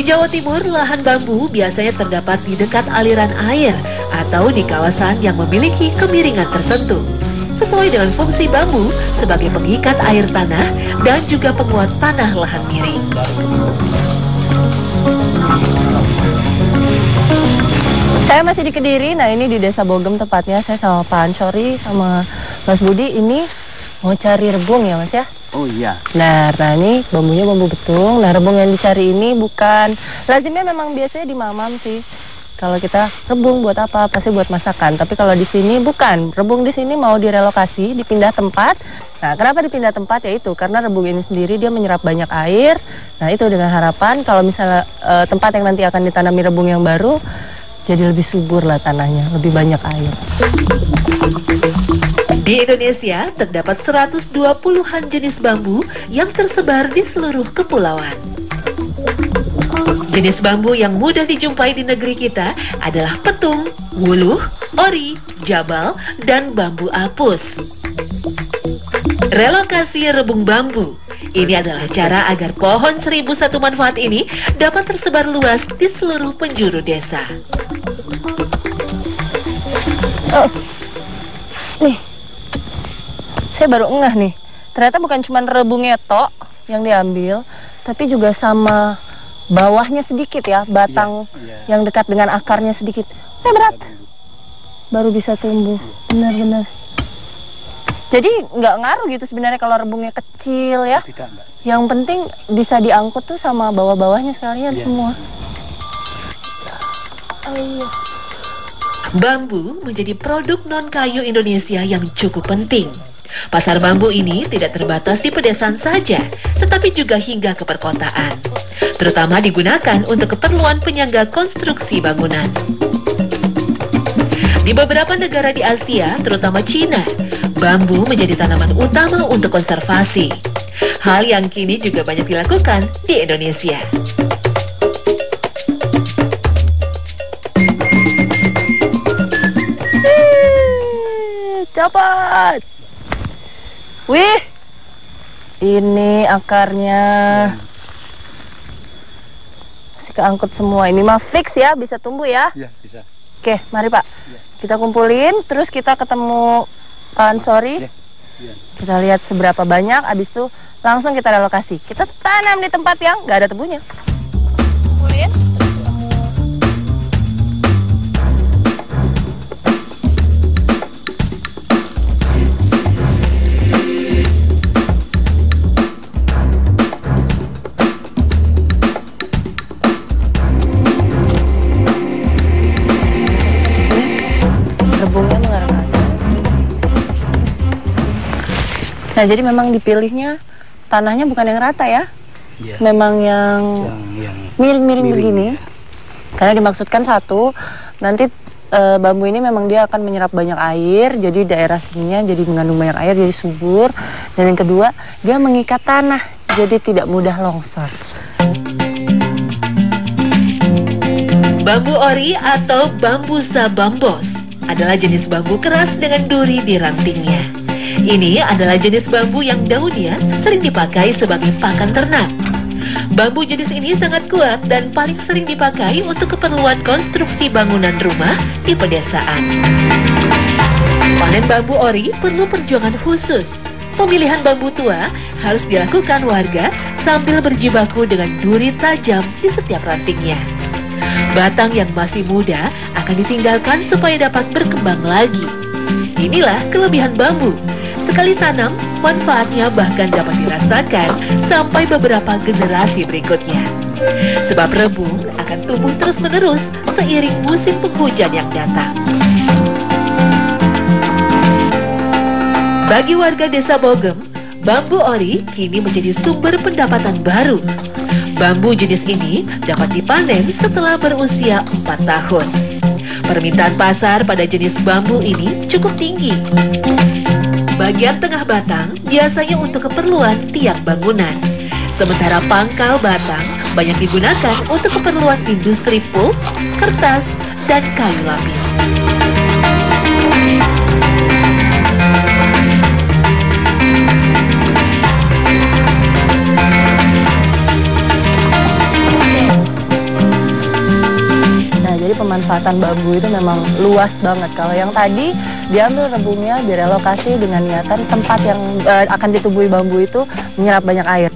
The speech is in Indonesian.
Di Jawa Timur, lahan bambu biasanya terdapat di dekat aliran air atau di kawasan yang memiliki kemiringan tertentu. Sesuai dengan fungsi bambu sebagai pengikat air tanah dan juga penguat tanah lahan miring. Saya masih di Kediri, nah ini di Desa Bogem tepatnya. Saya sama Pak Ansori, sama Mas Budi, ini mau cari rebung ya Mas ya? Oh iya. Nah ini bambunya bambu betung. Nah rebung yang dicari ini bukan, lazimnya memang biasanya di mamam sih. Kalau kita rebung buat apa? Pasti buat masakan. Tapi kalau di sini bukan. Rebung di sini mau direlokasi, dipindah tempat. Nah kenapa dipindah tempat? Ya itu karena rebung ini sendiri dia menyerap banyak air. Nah itu dengan harapan kalau misalnya tempat yang nanti akan ditanami rebung yang baru, jadi lebih subur lah tanahnya, lebih banyak air. Di Indonesia terdapat 120-an jenis bambu yang tersebar di seluruh kepulauan. Jenis bambu yang mudah dijumpai di negeri kita adalah petung, wuluh, ori, jabal, dan bambu apus. Relokasi rebung bambu. Ini adalah cara agar pohon 1001 manfaat ini dapat tersebar luas di seluruh penjuru desa. Oh, nih, saya baru ngeh nih. Ternyata bukan cuma rebungnya tok yang diambil, tapi juga sama bawahnya sedikit ya, batang yang dekat dengan akarnya sedikit. Berat, baru bisa tumbuh, benar-benar. Jadi nggak ngaruh gitu sebenarnya kalau rebungnya kecil ya. Tidak, Mbak. Yang penting bisa diangkut tuh sama bawah-bawahnya sekalian semua. Oh, iya. Bambu menjadi produk non-kayu Indonesia yang cukup penting. Pasar bambu ini tidak terbatas di pedesaan saja, tetapi juga hingga ke perkotaan. Terutama digunakan untuk keperluan penyangga konstruksi bangunan. Di beberapa negara di Asia, terutama Cina, bambu menjadi tanaman utama untuk konservasi. Hal yang kini juga banyak dilakukan di Indonesia. Cepat! Wih, ini akarnya masih keangkut semua. Ini mah fix ya, bisa tumbuh ya? Iya, bisa. Oke, mari Pak. Ya. Kita kumpulin, terus kita ketemu Pak Ansori. Ya. Ya. Kita lihat seberapa banyak, abis itu langsung kita relokasi. Kita tanam di tempat yang nggak ada tebunya. Kumpulin, terus ketemu. Rebungnya mengarah ke atas. Nah, jadi memang dipilihnya tanahnya bukan yang rata ya, memang yang miring-miring begini, karena dimaksudkan satu, nanti bambu ini memang dia akan menyerap banyak air, jadi daerah sininya jadi mengandung banyak air, jadi subur, dan yang kedua dia mengikat tanah, jadi tidak mudah longsor. Bambu ori atau bambusa bambos adalah jenis bambu keras dengan duri di rantingnya. Ini adalah jenis bambu yang daunnya sering dipakai sebagai pakan ternak. Bambu jenis ini sangat kuat dan paling sering dipakai untuk keperluan konstruksi bangunan rumah di pedesaan. Panen bambu ori perlu perjuangan khusus. Pemilihan bambu tua harus dilakukan warga sambil berjibaku dengan duri tajam di setiap rantingnya. Batang yang masih muda akan ditinggalkan supaya dapat berkembang lagi. Inilah kelebihan bambu. Sekali tanam, manfaatnya bahkan dapat dirasakan sampai beberapa generasi berikutnya. Sebab rebung akan tumbuh terus-menerus seiring musim penghujan yang datang. Bagi warga Desa Bogem, bambu ori kini menjadi sumber pendapatan baru. Bambu jenis ini dapat dipanen setelah berusia 4 tahun. Permintaan pasar pada jenis bambu ini cukup tinggi. Bagian tengah batang biasanya untuk keperluan tiang bangunan. Sementara pangkal batang banyak digunakan untuk keperluan industri pulp, kertas, dan kayu lapis. Jadi pemanfaatan bambu itu memang luas banget. Kalau yang tadi diambil rebungnya direlokasi dengan niatan tempat yang akan ditubuhi bambu itu menyerap banyak air.